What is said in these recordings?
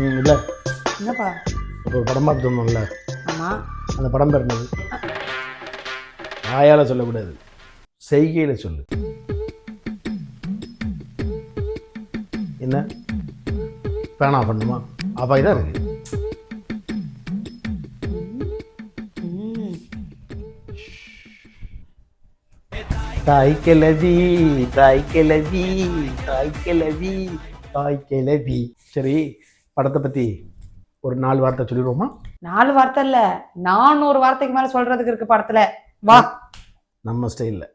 இல்லை என்னப்பா? இப்போ ஒரு படம் பார்த்து சொன்னோம்ல, ஆமா. அந்த படம் பேர் என்னது? வாயால் சொல்லக்கூடாது, செய்கையில் சொல்லு. என்ன ஃபேன் ஆஃப் பண்ணுமா? ஆஃப் ஆகி தான் இருக்கு. தாய் கிழவி தாய் கிழவி தாய் கிழவி தாய் கிழவி. சரி, படத்தை பற்றி ஒரு 4 வார்த்தை சொல்லிடுவோமா? 4 வார்த்தை இல்ல, 400 வார்த்தைக்கு மேல சொல்றதுக்கு இருக்கு படத்துல. வா நம்ம ஸ்டைலில்.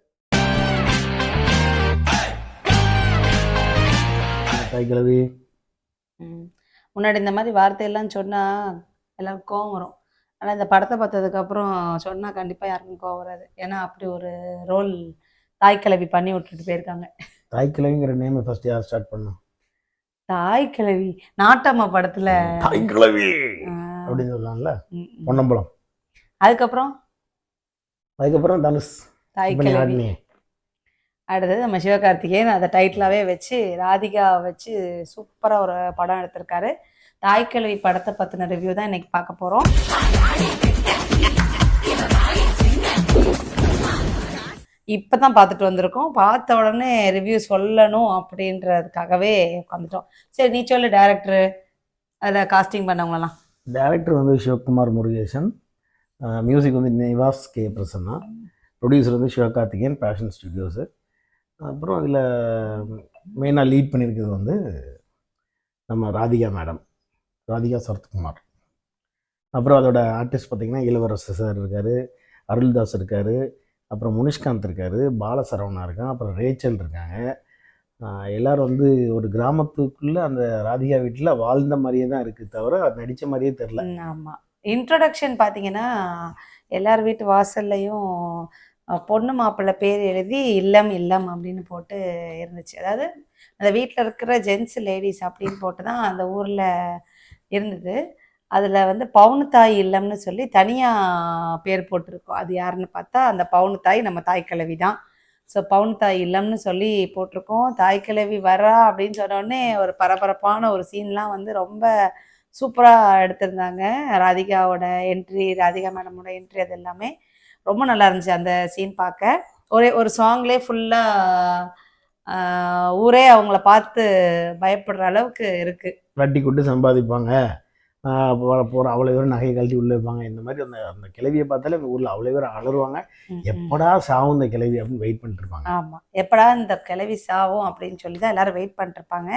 தாய் கிழவி. முன்னாடி இந்த மாதிரி வார்த்தையெல்லாம் சொன்னா எல்லாரும் கோவம் வரும். ஆனால் இந்த படத்தை பார்த்ததுக்கு அப்புறம் சொன்னா கண்டிப்பா யாருக்கும் கோவம் வராது. ஏன்னா அப்படி ஒரு ரோல் தாய்க்கிழவி பண்ணி விட்டுட்டு போயிருக்காங்க. தாய் கிழவிங்கிற நேம் ஃபர்ஸ்ட் யார் ஸ்டார்ட் பண்ணோம்? தாய்க்கிழவி நாட்டம்மா படத்துல தாய் கிழவி அப்படின்னு சொல்லலாம்ல. பொன்னம்பலம். அதுக்கப்புறம் தனுஷ். தாய்க்கிழவி. அடுத்தது நம்ம சிவகார்த்திகேயன் அதை டைட்டிலாகவே வச்சு ராதிகா வச்சு சூப்பராக ஒரு படம் எடுத்திருக்காரு. தாய்க்கிழவி படத்தை பற்றின ரிவ்யூ தான் இன்னைக்கு பார்க்க போகிறோம். இப்போ தான் பார்த்துட்டு வந்திருக்கோம். பார்த்த உடனே ரிவ்யூ சொல்லணும் அப்படின்றதுக்காகவே உட்காந்துட்டோம். சரி, நீ சொல்லு டைரக்டரு, அதில் காஸ்டிங் பண்ணவங்களெல்லாம். டைரக்டர் வந்து சிவகுமார் முருகேசன், மியூசிக் வந்து நிவாஸ் கே பிரசன்னா, ப்ரொடியூசர் வந்து சிவகார்த்திகேயன் பேஷன் ஸ்டுடியோஸு. அப்புறம் அதில் மெயினாக லீட் பண்ணியிருக்கிறது வந்து நம்ம ராதிகா மேடம், ராதிகா சரத்குமார். அப்புறம் அதோட ஆர்டிஸ்ட் பார்த்திங்கன்னா இளவரசர் சார் இருக்கார், அருள்தாஸ் இருக்கார், அப்புறம் முனிஷ்காந்த் இருக்கார், பாலசரவணா இருக்கான், அப்புறம் ரேச்சல் இருக்காங்க. எல்லோரும் வந்து ஒரு கிராமத்துக்குள்ளே அந்த ராதிகா வீட்டில் வாழ்ந்த மாதிரியே தான் இருக்குது, தவிர நடித்த மாதிரியே தெரில. ஆமாம், இன்ட்ரொடக்ஷன் பார்த்தீங்கன்னா எல்லார் வீட்டு வாசல்லையும் பொண்ணு மாப்பிள்ளை பேர் எழுதி இல்லம் இல்லம் அப்படின்னு போட்டு இருந்துச்சு. அதாவது அந்த வீட்டில் இருக்கிற ஜென்ஸ் லேடிஸ் அப்படின்னு போட்டு தான் அந்த ஊரில் இருந்தது. அதில் வந்து பவுனுத்தாய் இல்லம்னு சொல்லி தனியாக பேர் போட்டிருக்கோம். அது யாருன்னு பார்த்தா அந்த பவுனுத்தாய் நம்ம தாய்க்கிழவி தான். ஸோ பவுனுத்தாய் இல்லம்னு சொல்லி போட்டிருக்கோம். தாய்க்கிழவி வரா அப்படின்னு சொன்னோடனே ஒரு பரபரப்பான ஒரு சீன்லாம் வந்து ரொம்ப சூப்பராக எடுத்திருந்தாங்க. ராதிகாவோட என்ட்ரி, ராதிகா மேடமோட என்ட்ரி, அது எல்லாமே ரொம்ப நல்லா இருந்துச்சு அந்த சீன் பார்க்க. ஒரே ஒரு சாங்லேயே ஃபுல்லாக ஊரே அவங்கள பார்த்து பயப்படுற அளவுக்கு இருக்குது. வட்டி கொண்டு சம்பாதிப்பாங்க, போகிற அவ்வளோ பேரும் நகையை கழட்டி உள்ளே வைப்பாங்க. இந்த மாதிரி அந்த அந்த கிளவியை பார்த்தாலே அந்த ஊரில் அவ்வளோ பேர் அலறுவாங்க. எப்படா சாவும் இந்த கிளவி அப்படின்னு வெயிட் பண்ணிட்டு இருப்பாங்க. ஆமாம், எப்படா இந்த கிளவி சாவும் அப்படின்னு சொல்லி தான் எல்லாரும் வெயிட் பண்ணிட்டுருப்பாங்க.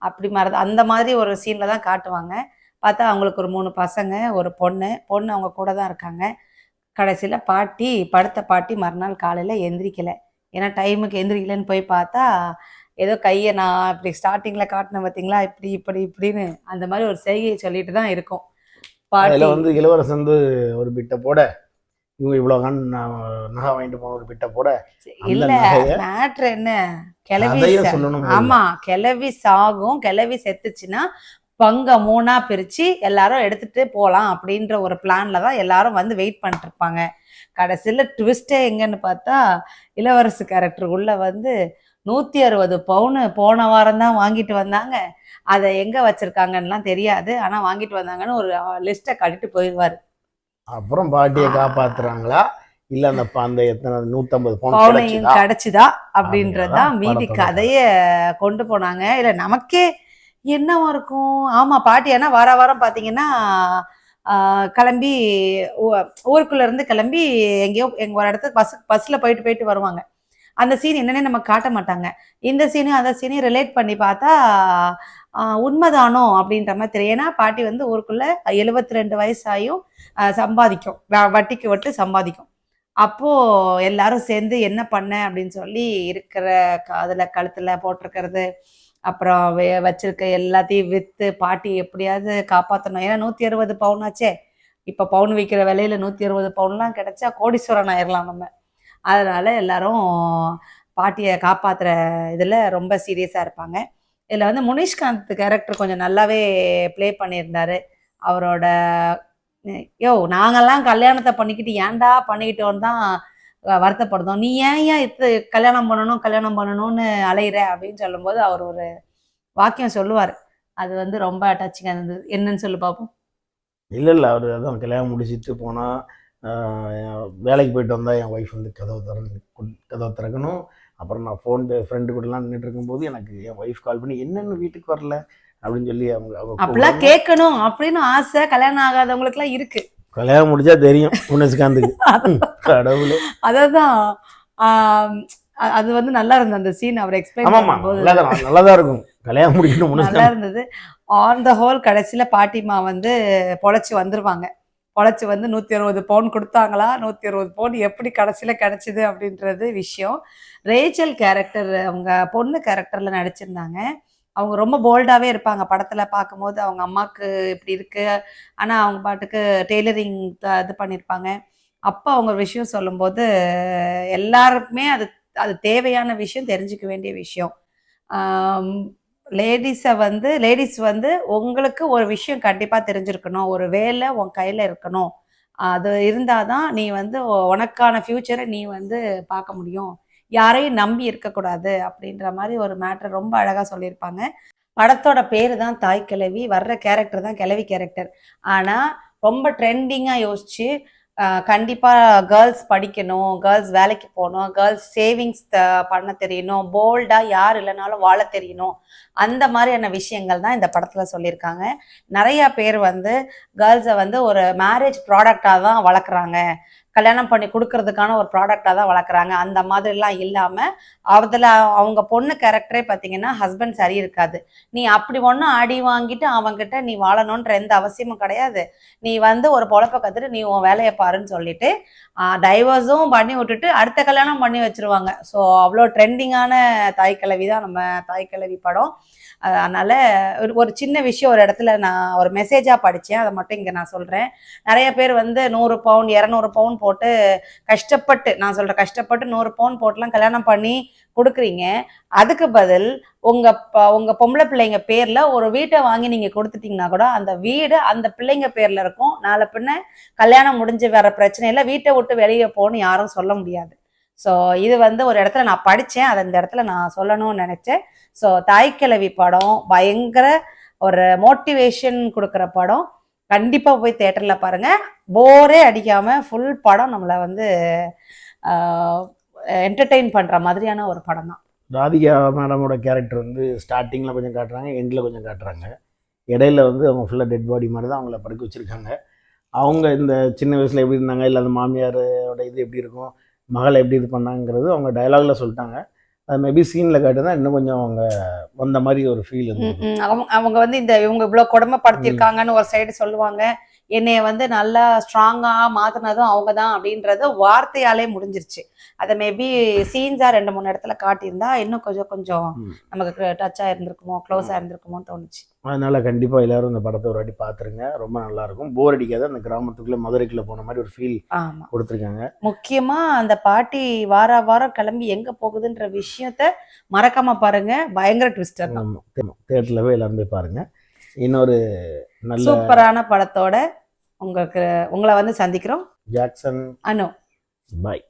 அப்படி மாதிரி அந்த மாதிரி ஒரு சீனில் தான் காட்டுவாங்க. பார்த்தா அவங்களுக்கு ஒரு 3 பசங்க, ஒரு பொண்ணு அவங்க கூட தான் இருக்காங்க. கடைசியில் படுத்த பாட்டி மறுநாள் காலையில் எந்திரிக்கலை. ஏன்னா டைமுக்கு எந்திரிக்கலைன்னு போய் பார்த்தா ஏதோ கையை நான் இப்படி ஸ்டார்டிங்கில் காட்டினேன் பார்த்தீங்களா, இப்படின்னு அந்த மாதிரி ஒரு செய்கையை சொல்லிட்டு தான் இருக்கும். பாட்டில் வந்து இளவரசன் வந்து ஒரு பிட்டை போட, இவங்க இவ்வளோ நகை வாங்கிட்டு போன ஒரு பிட்டை போட. இல்லை, மேட்ரு என்ன, கிளவி சொல்லணும். ஆமாம், கிளவி சாகும், கிளவி செத்துச்சுன்னா பங்க 3ஆ பிரித்து எல்லாரும் எடுத்துகிட்டு போகலாம் அப்படின்ற ஒரு பிளானில் தான் எல்லாரும் வந்து வெயிட் பண்ணிட்டு இருப்பாங்க. கடைசியில் ட்விஸ்டே எங்கன்னு பார்த்தா இளவரசு கேரக்டர் உள்ள வந்து 160 பவுனு போன வாரம் தான் வாங்கிட்டு வந்தாங்க. அதை எங்கே வச்சுருக்காங்கன்னெலாம் தெரியாது, ஆனால் வாங்கிட்டு வந்தாங்கன்னு ஒரு லிஸ்ட்டை கட்டிட்டு போயிடுவார். அப்புறம் பாட்டியை காப்பாற்றுறாங்களா இல்லை அந்த எத்தனை 150 பவுனையும் கிடச்சிதா அப்படின்றதான் மீதி கதையை கொண்டு போனாங்க. இல்லை நமக்கே என்னவா இருக்கும். ஆமாம், பாட்டி ஏன்னா வாரம் பார்த்தீங்கன்னா கிளம்பி ஊருக்குள்ளே இருந்து கிளம்பி எங்கேயோ ஒரு இடத்துக்கு பஸ்ஸில் போயிட்டு வருவாங்க. அந்த சீன் என்னன்னே நம்ம காட்ட மாட்டாங்க. இந்த சீனும் அந்த சீனையும் ரிலேட் பண்ணி பார்த்தா உண்மைதானோ அப்படின்ற மாதிரி தெரியும். ஏன்னா பாட்டி வந்து ஊருக்குள்ளே 72 வயசாயும் சம்பாதிக்கும், வட்டிக்கு விட்டு சம்பாதிக்கும். அப்போது எல்லாரும் சேர்ந்து என்ன பண்ண அப்படின்னு சொல்லி இருக்கிற அதில் கழுத்தில் போட்டிருக்கிறது, அப்புறம் வச்சிருக்க எல்லாத்தையும் விற்று பாட்டி எப்படியாவது காப்பாற்றணும். ஏன்னா 160 பவுனாச்சே. இப்போ பவுன் விற்கிற விலையில் 160 பவுன்லாம் கிடைச்சா கோடீஸ்வரன் ஆயிடலாம் நம்ம. அதனால் எல்லாரும் பாட்டியை காப்பாற்றுற இதில் ரொம்ப சீரியஸாக இருப்பாங்க. இதில் வந்து முனிஷ்காந்த் கேரக்டர் கொஞ்சம் நல்லாவே ப்ளே பண்ணியிருந்தார். அவரோட நாங்கள்லாம் கல்யாணத்தை பண்ணிக்கிட்டு ஏன்டா பண்ணிக்கிட்டோன்னு தான் வருத்தப்படுதோம், நீ ஏன் கல்யாணம் பண்ணணும்னு அலையிற அப்படின்னு சொல்லும்போது அவர் ஒரு வாக்கியம் சொல்லுவார், அது வந்து ரொம்ப டச்சிங்காக இருந்தது. என்னன்னு சொல்லி பார்ப்போம். இல்லை அவர் அதான் கல்யாணம் முடிச்சுட்டு போனால் வேலைக்கு போயிட்டு வந்தால் என் ஒய்ஃப் வந்து கதவை திறக்கணும். அப்புறம் நான் ஃபோன் ஃப்ரெண்டு கூடலாம் நின்றுட்டு இருக்கும்போது எனக்கு என் ஒய்ஃப் கால் பண்ணி என்னென்னு வீட்டுக்கு வரல அப்படின்னு சொல்லி அவங்க அப்படிலாம் கேட்கணும் அப்படின்னு ஆசை கல்யாணம் ஆகாதவங்களுக்குலாம் இருக்கு. கல்யாணம் முடிச்சா தெரியும் முன்னஸ்காந்துக்கு கடவுளே. அதான் அது வந்து நல்லா இருந்தது அந்த சீன் அவர் எக்ஸ்பிளைன் பண்ணும்போது. நல்லா தான் இருக்கும் கல்யாணம் முடிக்கணும் நல்லா இருந்தது. ஆன் த ஹோல் கடைசியில பாட்டிமா வந்து பொழைச்சி வந்துருவாங்க. பொழைச்சி வந்து 160 பவுன் கொடுத்தாங்களா, 160 பவுன் எப்படி கடைசியில கிடைச்சிது அப்படின்றது விஷயம். ரேச்சல் கேரக்டர் அவங்க பொண்ணு கேரக்டர்ல நடிச்சிருந்தாங்க. அவங்க ரொம்ப போல்டாவே இருப்பாங்க படத்துல பார்க்கும்போது. அவங்க அம்மாவுக்கு இப்படி இருக்கு, ஆனா அவங்க பாட்டுக்கு டெய்லரிங் இது பண்ணியிருப்பாங்க. அப்போ அவங்க ஒரு விஷயம் சொல்லும்போது எல்லாருக்குமே அது அது தேவையான விஷயம், தெரிஞ்சுக்க வேண்டிய விஷயம். லேடிஸ் வந்து உங்களுக்கு ஒரு விஷயம் கண்டிப்பா தெரிஞ்சிருக்கணும், ஒரு வேலை உன் கையில இருக்கணும். அது இருந்தாதான் நீ வந்து உனக்கான ஃபியூச்சரை நீ வந்து பார்க்க முடியும், யாரையும் நம்பி இருக்கக்கூடாது அப்படின்ற மாதிரி ஒரு மேட்டர் ரொம்ப அழகா சொல்லியிருப்பாங்க. படத்தோட பேரு தான் தாய் கிழவி, வர்ற கேரக்டர் தான் கிழவி கேரக்டர். ஆனா ரொம்ப ட்ரெண்டிங்கா யோசிச்சு கண்டிப்பா கேர்ள்ஸ் படிக்கணும், கேர்ள்ஸ் வேலைக்கு போகணும், கேர்ள்ஸ் சேவிங்ஸ் பண்ண தெரியணும், போல்டா யார் இல்லைனாலும் வாழ தெரியணும், அந்த மாதிரியான விஷயங்கள் தான் இந்த படத்துல சொல்லியிருக்காங்க. நிறைய பேர் வந்து கேர்ள்ஸை வந்து ஒரு மேரேஜ் ப்ராடக்டாக தான் வளர்க்குறாங்க, கல்யாணம் பண்ணி கொடுக்கறதுக்கான ஒரு ப்ராடக்டாக தான் வளர்க்குறாங்க. அந்த மாதிரிலாம் இல்லாமல் அதில் அவங்க பொண்ணு கேரக்டரே பார்த்தீங்கன்னா ஹஸ்பண்ட் சரி இருக்காது. நீ அப்படி ஒன்றும் அடி வாங்கிட்டு அவங்ககிட்ட நீ வாழணுன்ற எந்த அவசியமும் கிடையாது. நீ வந்து ஒரு பொழப்பை கற்றுட்டு நீ உன் வேலையை பாருன்னு சொல்லிட்டு டைவர்ஸும் பண்ணி விட்டுட்டு அடுத்த கல்யாணம் பண்ணி வச்சிருவாங்க. ஸோ அவ்வளோ ட்ரெண்டிங்கான தாய்க்கிழவி தான் நம்ம தாய்க்கிழவி படம். அதனால ஒரு சின்ன விஷயம் ஒரு இடத்துல நான் ஒரு மெசேஜாக படித்தேன், அதை மட்டும் இங்கே நான் சொல்கிறேன். நிறைய பேர் வந்து 100 பவுன் 200 பவுன் போட்டு கஷ்டப்பட்டு, நான் சொல்கிறேன் கஷ்டப்பட்டு 100 பவுன் போட்டுலாம் கல்யாணம் பண்ணி கொடுக்குறீங்க. அதுக்கு பதில் உங்கள் பொம்பளை பிள்ளைங்க பேரில் ஒரு வீட்டை வாங்கி நீங்கள் கொடுத்துட்டீங்கன்னா கூட அந்த வீடு அந்த பிள்ளைங்க பேரில் இருக்கும். நாளை பின்ன கல்யாணம் முடிஞ்சு வர பிரச்சனையில் வீட்டை விட்டு வெளியே போகணும்னு யாரும் சொல்ல முடியாது. ஸோ இது வந்து ஒரு இடத்துல நான் படித்தேன், அதை இந்த இடத்துல நான் சொல்லணும்னு நினச்சேன். ஸோ தாய்க்கிழவி படம் பயங்கர ஒரு மோட்டிவேஷன் கொடுக்குற படம். கண்டிப்பாக போய் தேட்டரில் பாருங்கள், போரே அடிக்காமல் ஃபுல் படம் நம்மளை வந்து என்டர்டெயின் பண்ணுற மாதிரியான ஒரு படம் தான். ராதிகா மேடமோட கேரக்டர் வந்து ஸ்டார்டிங்கில் கொஞ்சம் காட்டுறாங்க, எண்டில் கொஞ்சம் காட்டுறாங்க. இடையில வந்து அவங்க ஃபுல்லாக டெட் பாடி மாதிரி தான் அவங்கள படுக்க வச்சுருக்காங்க. அவங்க இந்த சின்ன வயசில் எப்படி இருந்தாங்க, இல்லை அந்த மாமியாரோட இது எப்படி இருக்கும், மகளை எப்படி இது பண்ணாங்கிறது அவங்க டயலாகில் சொல்லிட்டாங்க. அது மேபி சீனில் காட்டுதான் இன்னும் கொஞ்சம் அவங்க வந்த மாதிரி ஒரு ஃபீல் இருந்தது. அவங்க வந்து இவங்க இவ்வளோ கொடுமைப்படுத்தியிருக்காங்கன்னு ஒரு சைடு சொல்லுவாங்க, என்னைய வந்து நல்லா ஸ்ட்ராங்காக மாற்றினதும் அவங்க தான் அப்படின்றது வார்த்தையாலே முடிஞ்சிருச்சு. அதை மேபி சீன்ஸாக 2-3 இடத்துல காட்டியிருந்தா இன்னும் கொஞ்சம் நமக்கு டச்சாக இருந்திருக்குமோ, க்ளோஸாக இருந்திருக்குமோன்னு தோணுச்சு. அதனால கண்டிப்பாக எல்லாரும் இந்த படத்தை ஒரு வாட்டி பார்த்துருங்க, ரொம்ப நல்லாயிருக்கும், போர் அடிக்காது. அந்த கிராமத்துக்குள்ளே மதுரைக்குள்ளே போன மாதிரி ஒரு ஃபீல் கொடுத்துருக்காங்க. முக்கியமாக அந்த பாட்டி வாரம் கிளம்பி எங்கே போகுதுன்ற விஷயத்த மறக்காம பாருங்க, பயங்கர ட்விஸ்டர் தான். தேட்டரில் போய் எல்லாரும் போய் பாருங்க. இன்னொரு நல்ல சூப்பரான படத்தோட உங்களை வந்து சந்திக்கிறோம். ஜாக்சன் அனு, பாய்.